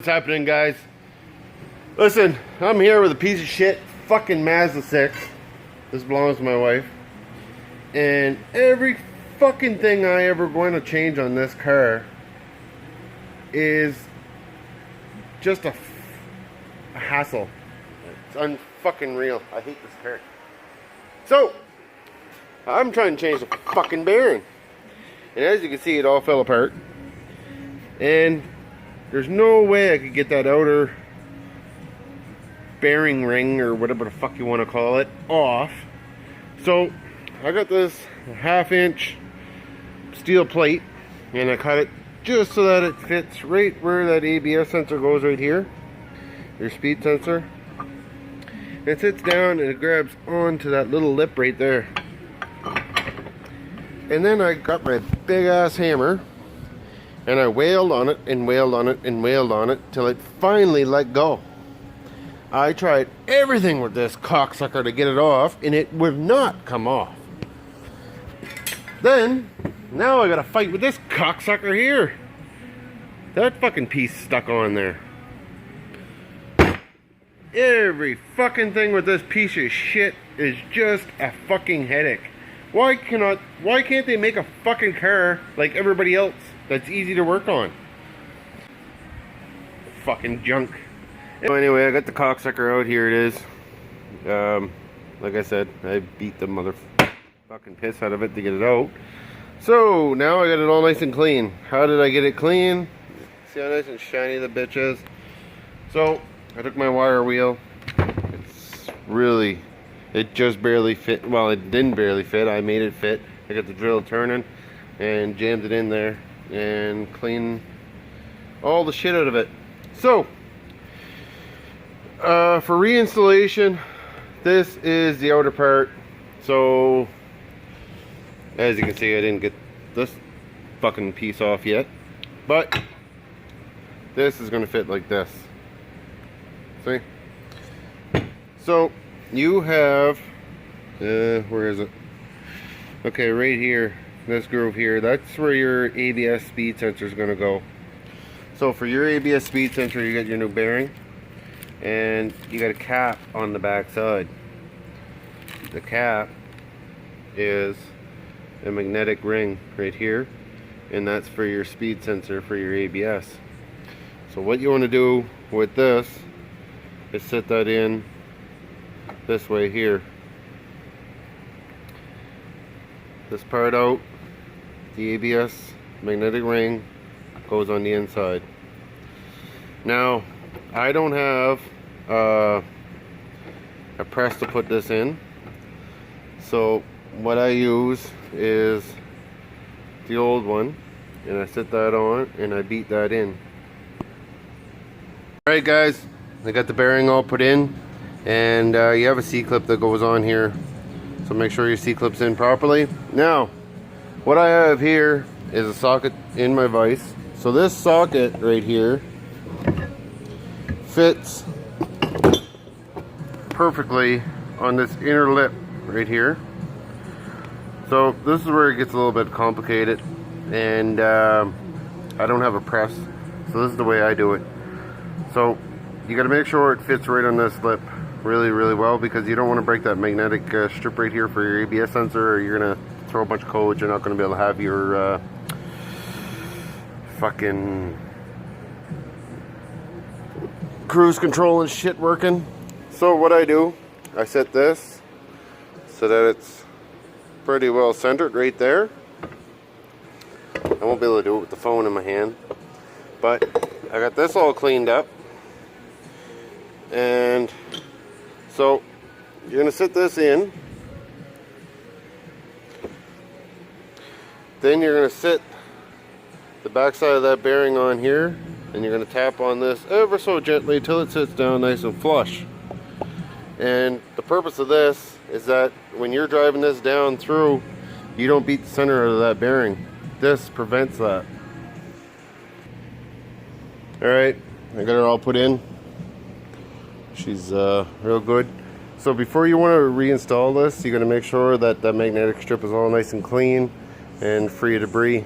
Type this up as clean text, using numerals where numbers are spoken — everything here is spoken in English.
What's happening, guys? Listen, I'm here with a piece of shit fucking Mazda 6. This belongs to my wife. And every fucking thing I ever going to change on this car is just a hassle. It's unfucking real. I hate this car. So, I'm trying to change the fucking bearing. And as you can see, it all fell apart. And there's no way I could get that outer bearing ring, or whatever the fuck you want to call it, off. So I got this 1/2 inch steel plate, and I cut it just so that it fits right where that ABS sensor goes, right here, your speed sensor. It sits down and it grabs onto that little lip right there. And then I got my big ass hammer and I wailed on it and wailed on it and wailed on it till it finally let go. I tried everything with this cocksucker to get it off, and it would not come off. Then, now I gotta fight with this cocksucker here. That fucking piece stuck on there. Every fucking thing with this piece of shit is just a fucking headache. Why can't they make a fucking car like everybody else that's easy to work on? Fucking junk. So anyway, I got the cocksucker out. Here it is. Like I said, I beat the motherfucking piss out of it to get it out. So now I got it all nice and clean. How did I get it clean? See how nice and shiny the bitch is? So I took my wire wheel. It just barely fit. Well, it didn't barely fit. I made it fit. I got the drill turning and jammed it in there and cleaned all the shit out of it. So for reinstallation, this is the outer part. So as you can see, I didn't get this fucking piece off yet, but this is going to fit like this. See? So you have where is it? Okay, right here, this groove here, that's where your ABS speed sensor is going to go. So for your ABS speed sensor, you got your new bearing, and you got a cap on the back side. The cap is a magnetic ring right here, and that's for your speed sensor for your ABS. So what you want to do with this is set that in this way here. This part out, the ABS magnetic ring goes on the inside. Now I don't have a press to put this in, so what I use is the old one, and I set that on and I beat that in. Alright guys, I got the bearing all put in, and you have a C-clip that goes on here, so make sure your C-clip's in properly. Now what I have here is a socket in my vise. So this socket right here fits perfectly on this inner lip right here. So this is where it gets a little bit complicated, and I don't have a press, so this is the way I do it. So you got to make sure it fits right on this lip really well, because you don't want to break that magnetic strip right here for your ABS sensor, or you're gonna throw a bunch of codes. You're not going to be able to have your fucking cruise control and shit working. So what I do, I set this so that it's pretty well centered right there. I won't be able to do it with the phone in my hand, but I got this all cleaned up. And so you're going to sit this in, then you're going to sit the back side of that bearing on here, and you're going to tap on this ever so gently till it sits down nice and flush. And the purpose of this is that when you're driving this down through, you don't beat the center of that bearing. This prevents that. Alright, I got it all put in. She's real good. So before you want to reinstall this, you got to make sure that the magnetic strip is all nice and clean and free of debris.